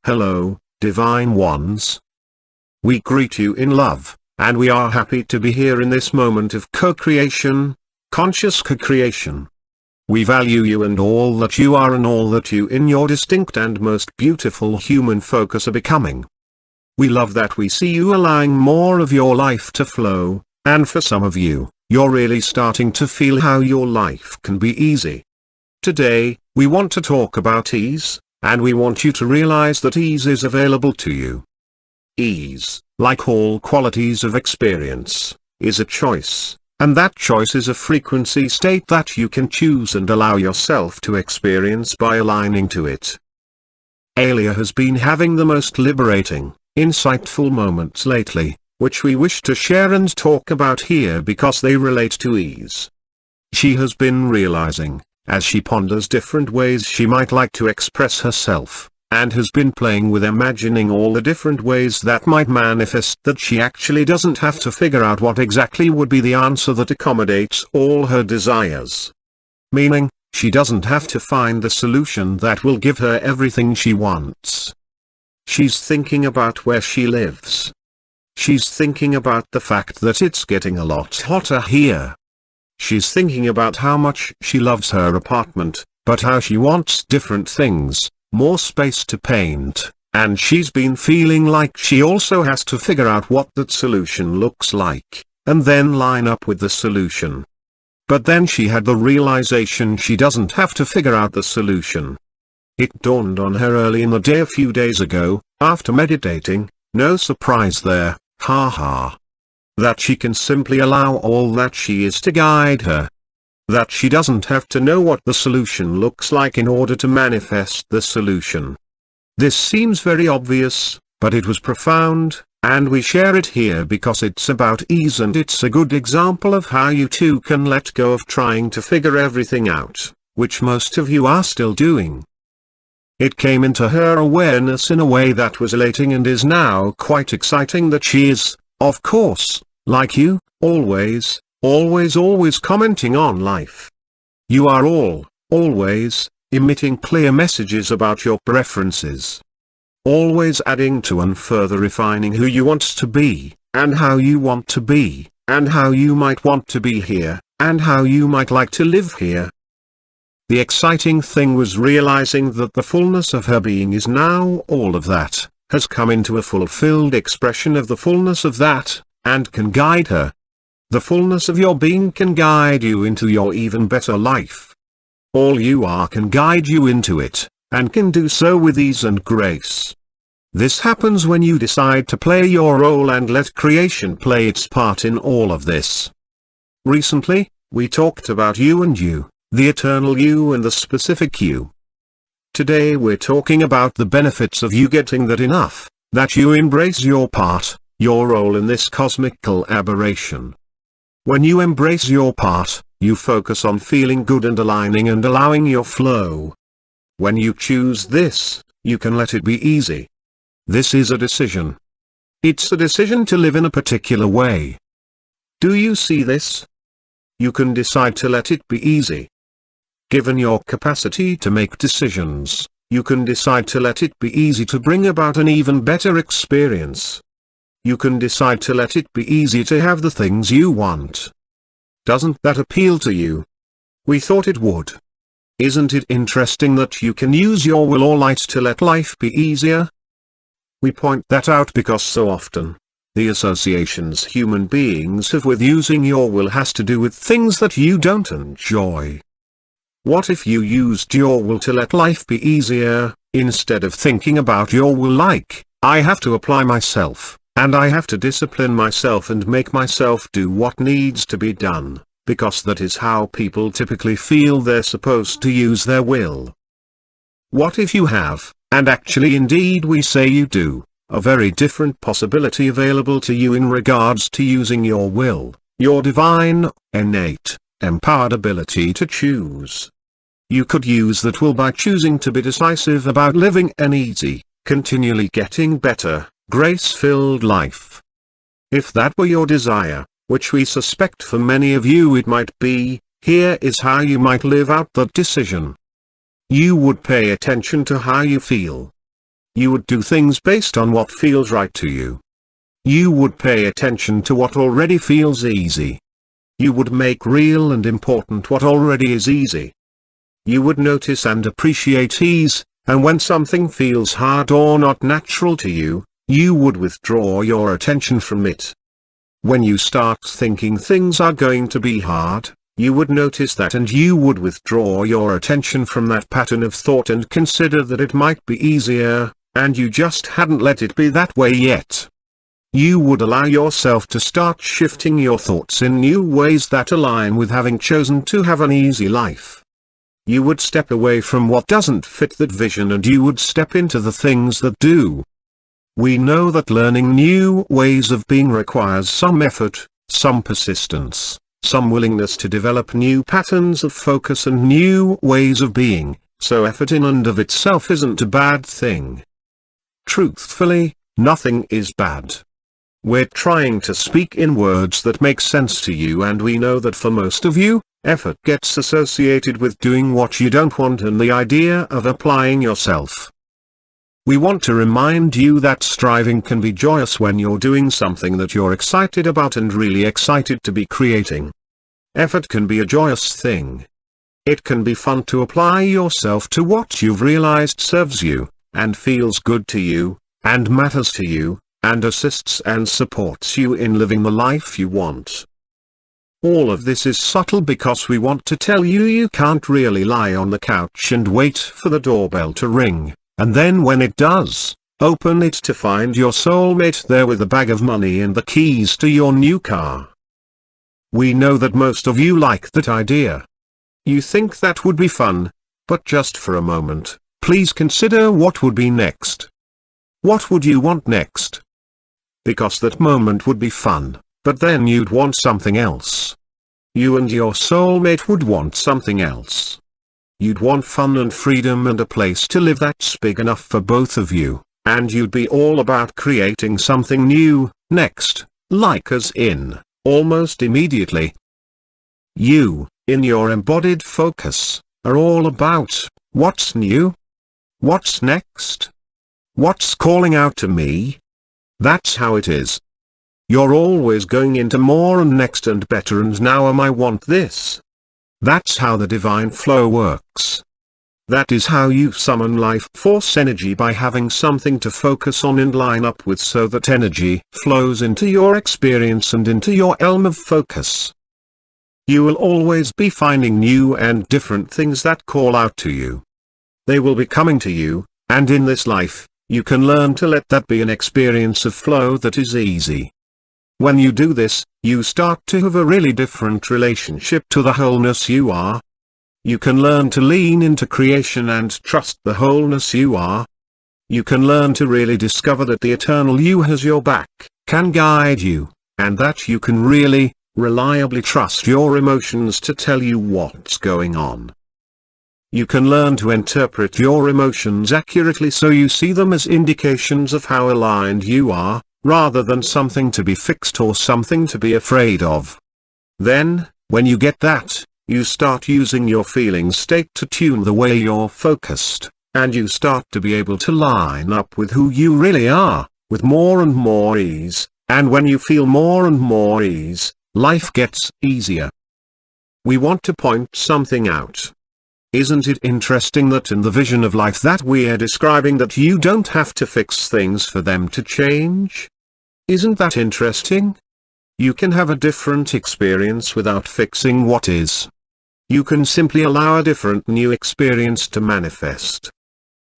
Hello, Divine Ones. We greet you in love, and we are happy to be here in this moment of co-creation, conscious co-creation. We value you and all that you are and all that you in your distinct and most beautiful human focus are becoming. We love that we see you allowing more of your life to flow, and for some of you, you're really starting to feel how your life can be easy. Today, we want to talk about ease, and we want you to realize that ease is available to you. Ease, like all qualities of experience, is a choice, and that choice is a frequency state that you can choose and allow yourself to experience by aligning to it. Ailia has been having the most liberating, insightful moments lately, which we wish to share and talk about here because they relate to ease. She has been realizing, as she ponders different ways she might like to express herself, and has been playing with imagining all the different ways that might manifest, that she actually doesn't have to figure out what exactly would be the answer that accommodates all her desires. Meaning, she doesn't have to find the solution that will give her everything she wants. She's thinking about where she lives. She's thinking about the fact that it's getting a lot hotter here. She's thinking about how much she loves her apartment, but how she wants different things, more space to paint, and she's been feeling like she also has to figure out what that solution looks like, and then line up with the solution. But then she had the realization she doesn't have to figure out the solution. It dawned on her early in the day a few days ago, after meditating, no surprise there, ha. That she can simply allow all that she is to guide her. That she doesn't have to know what the solution looks like in order to manifest the solution. This seems very obvious, but it was profound, and we share it here because it's about ease and it's a good example of how you too can let go of trying to figure everything out, which most of you are still doing. It came into her awareness in a way that was elating and is now quite exciting that she is, of course, like you, always commenting on life. You are always, emitting clear messages about your preferences. Always adding to and further refining who you want to be, and how you want to be, and how you might want to be here, and how you might like to live here. The exciting thing was realizing that the fullness of her being is now all of that, has come into a fulfilled expression of the fullness of that, and can guide her. The fullness of your being can guide you into your even better life. All you are can guide you into it, and can do so with ease and grace. This happens when you decide to play your role and let creation play its part in all of this. Recently, we talked about you and you, the eternal you and the specific you. Today we're talking about the benefits of you getting that enough, that you embrace your part, your role in this cosmic collaboration. When you embrace your part, you focus on feeling good and aligning and allowing your flow. When you choose this, you can let it be easy. This is a decision. It's a decision to live in a particular way. Do you see this? You can decide to let it be easy. Given your capacity to make decisions, you can decide to let it be easy to bring about an even better experience. You can decide to let it be easy to have the things you want. Doesn't that appeal to you? We thought it would. Isn't it interesting that you can use your will or light to let life be easier? We point that out because so often, the associations human beings have with using your will has to do with things that you don't enjoy. What if you used your will to let life be easier, instead of thinking about your will like, I have to apply myself, and I have to discipline myself and make myself do what needs to be done, because that is how people typically feel they're supposed to use their will. What if you have, and actually indeed we say you do, a very different possibility available to you in regards to using your will, your divine, innate, empowered ability to choose. You could use that will by choosing to be decisive about living an easy, continually getting better, grace-filled life. If that were your desire, which we suspect for many of you it might be, here is how you might live out that decision. You would pay attention to how you feel. You would do things based on what feels right to you. You would pay attention to what already feels easy. You would make real and important what already is easy. You would notice and appreciate ease, and when something feels hard or not natural to you, you would withdraw your attention from it. When you start thinking things are going to be hard, you would notice that and you would withdraw your attention from that pattern of thought and consider that it might be easier, and you just hadn't let it be that way yet. You would allow yourself to start shifting your thoughts in new ways that align with having chosen to have an easy life. You would step away from what doesn't fit that vision and you would step into the things that do. We know that learning new ways of being requires some effort, some persistence, some willingness to develop new patterns of focus and new ways of being, so effort in and of itself isn't a bad thing. Truthfully, nothing is bad. We're trying to speak in words that make sense to you, and we know that for most of you, effort gets associated with doing what you don't want and the idea of applying yourself. We want to remind you that striving can be joyous when you're doing something that you're excited about and really excited to be creating. Effort can be a joyous thing. It can be fun to apply yourself to what you've realized serves you, and feels good to you, and matters to you, and assists and supports you in living the life you want. All of this is subtle because we want to tell you you can't really lie on the couch and wait for the doorbell to ring, and then when it does, open it to find your soulmate there with a bag of money and the keys to your new car. We know that most of you like that idea. You think that would be fun, but just for a moment, please consider what would be next. What would you want next? Because that moment would be fun, but then you'd want something else. You and your soulmate would want something else. You'd want fun and freedom and a place to live that's big enough for both of you, and you'd be all about creating something new, next, like as in, almost immediately. You, in your embodied focus, are all about, what's new? What's next? What's calling out to me? That's how it is. You're always going into more and next and better and now I want this. That's how the divine flow works. That is how you summon life force energy, by having something to focus on and line up with so that energy flows into your experience and into your elm of focus. You will always be finding new and different things that call out to you. They will be coming to you, and in this life, you can learn to let that be an experience of flow that is easy. When you do this, you start to have a really different relationship to the wholeness you are. You can learn to lean into creation and trust the wholeness you are. You can learn to really discover that the eternal you has your back, can guide you, and that you can really, reliably trust your emotions to tell you what's going on. You can learn to interpret your emotions accurately so you see them as indications of how aligned you are, rather than something to be fixed or something to be afraid of. Then, when you get that, you start using your feeling state to tune the way you're focused, and you start to be able to line up with who you really are, with more and more ease, and when you feel more and more ease, life gets easier. We want to point something out. Isn't it interesting that in the vision of life that we're describing, that you don't have to fix things for them to change? Isn't that interesting? You can have a different experience without fixing what is. You can simply allow a different new experience to manifest.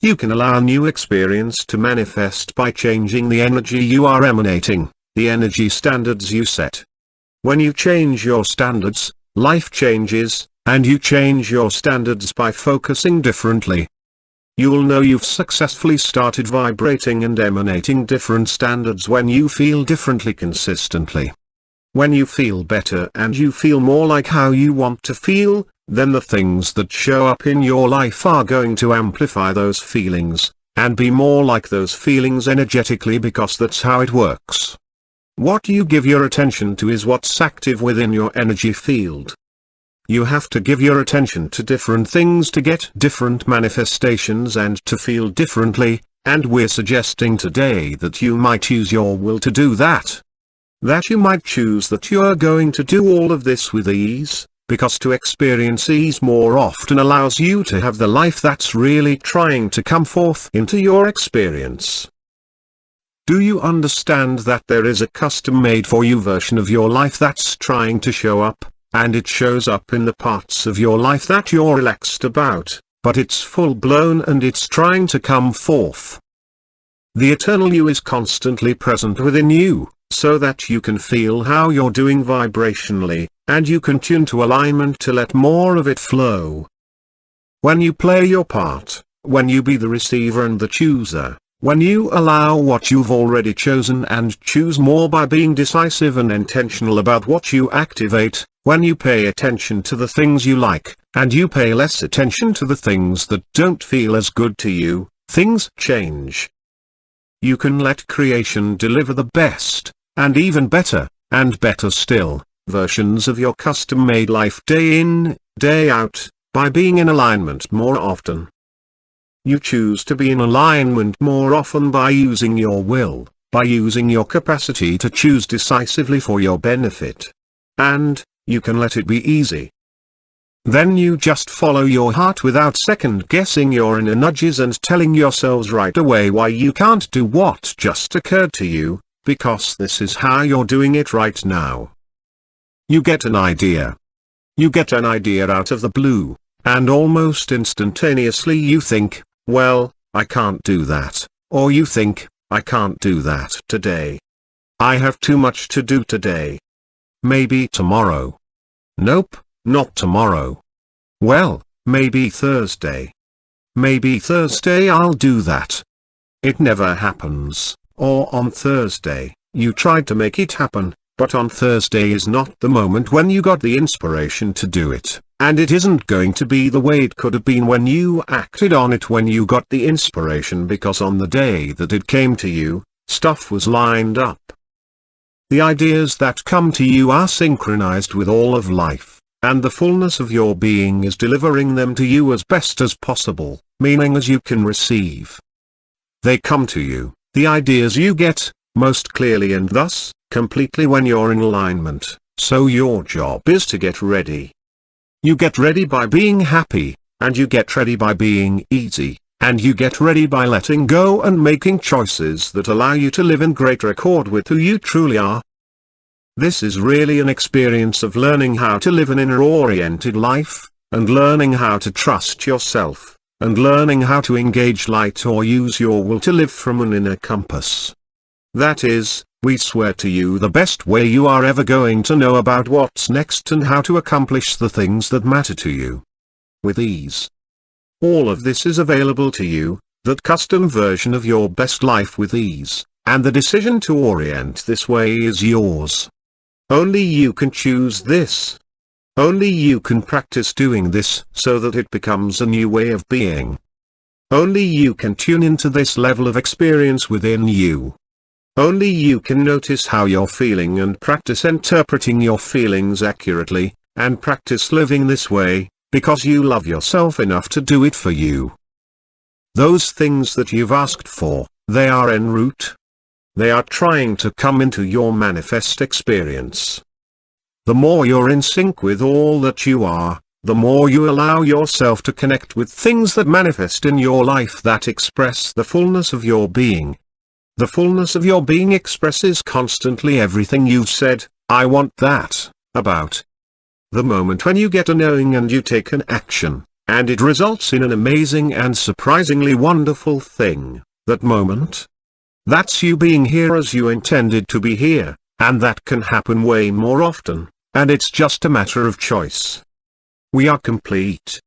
You can allow a new experience to manifest by changing the energy you are emanating, the energy standards you set. When you change your standards, life changes, and you change your standards by focusing differently. You'll know you've successfully started vibrating and emanating different standards when you feel differently consistently. When you feel better and you feel more like how you want to feel, then the things that show up in your life are going to amplify those feelings, and be more like those feelings energetically, because that's how it works. What you give your attention to is what's active within your energy field. You have to give your attention to different things to get different manifestations and to feel differently, and we're suggesting today that you might use your will to do that. That you might choose that you're going to do all of this with ease, because to experience ease more often allows you to have the life that's really trying to come forth into your experience. Do you understand that there is a custom-made for you version of your life that's trying to show up, and it shows up in the parts of your life that you're relaxed about, but it's full-blown and it's trying to come forth? The eternal you is constantly present within you, so that you can feel how you're doing vibrationally, and you can tune to alignment to let more of it flow. When you play your part, when you be the receiver and the chooser, when you allow what you've already chosen and choose more by being decisive and intentional about what you activate, when you pay attention to the things you like, and you pay less attention to the things that don't feel as good to you, things change. You can let creation deliver the best, and even better, and better still, versions of your custom-made life day in, day out, by being in alignment more often. You choose to be in alignment more often by using your will, by using your capacity to choose decisively for your benefit. And, you can let it be easy. Then you just follow your heart without second-guessing your inner nudges and telling yourselves right away why you can't do what just occurred to you, because this is how you're doing it right now. You get an idea. You get an idea out of the blue, and almost instantaneously you think, well, I can't do that, or you think, I can't do that today. I have too much to do today. Maybe tomorrow. Nope, not tomorrow. Well, maybe Thursday. Maybe Thursday I'll do that. It never happens, or on Thursday, you tried to make it happen, but on Thursday is not the moment when you got the inspiration to do it, and it isn't going to be the way it could have been when you acted on it when you got the inspiration, because on the day that it came to you, stuff was lined up. The ideas that come to you are synchronized with all of life, and the fullness of your being is delivering them to you as best as possible, meaning as you can receive. They come to you, the ideas you get, most clearly and thus, completely when you're in alignment, so your job is to get ready. You get ready by being happy, and you get ready by being easy, and you get ready by letting go and making choices that allow you to live in greater accord with who you truly are. This is really an experience of learning how to live an inner-oriented life, and learning how to trust yourself, and learning how to engage light or use your will to live from an inner compass. That is, we swear to you the best way you are ever going to know about what's next and how to accomplish the things that matter to you. With ease. All of this is available to you, that custom version of your best life with ease, and the decision to orient this way is yours. Only you can choose this. Only you can practice doing this so that it becomes a new way of being. Only you can tune into this level of experience within you. Only you can notice how you're feeling and practice interpreting your feelings accurately, and practice living this way, because you love yourself enough to do it for you. Those things that you've asked for, they are en route. They are trying to come into your manifest experience. The more you're in sync with all that you are, the more you allow yourself to connect with things that manifest in your life that express the fullness of your being. The fullness of your being expresses constantly everything you've said, I want that, about. The moment when you get a knowing and you take an action, and it results in an amazing and surprisingly wonderful thing, that moment? That's you being here as you intended to be here, and that can happen way more often, and it's just a matter of choice. We are complete,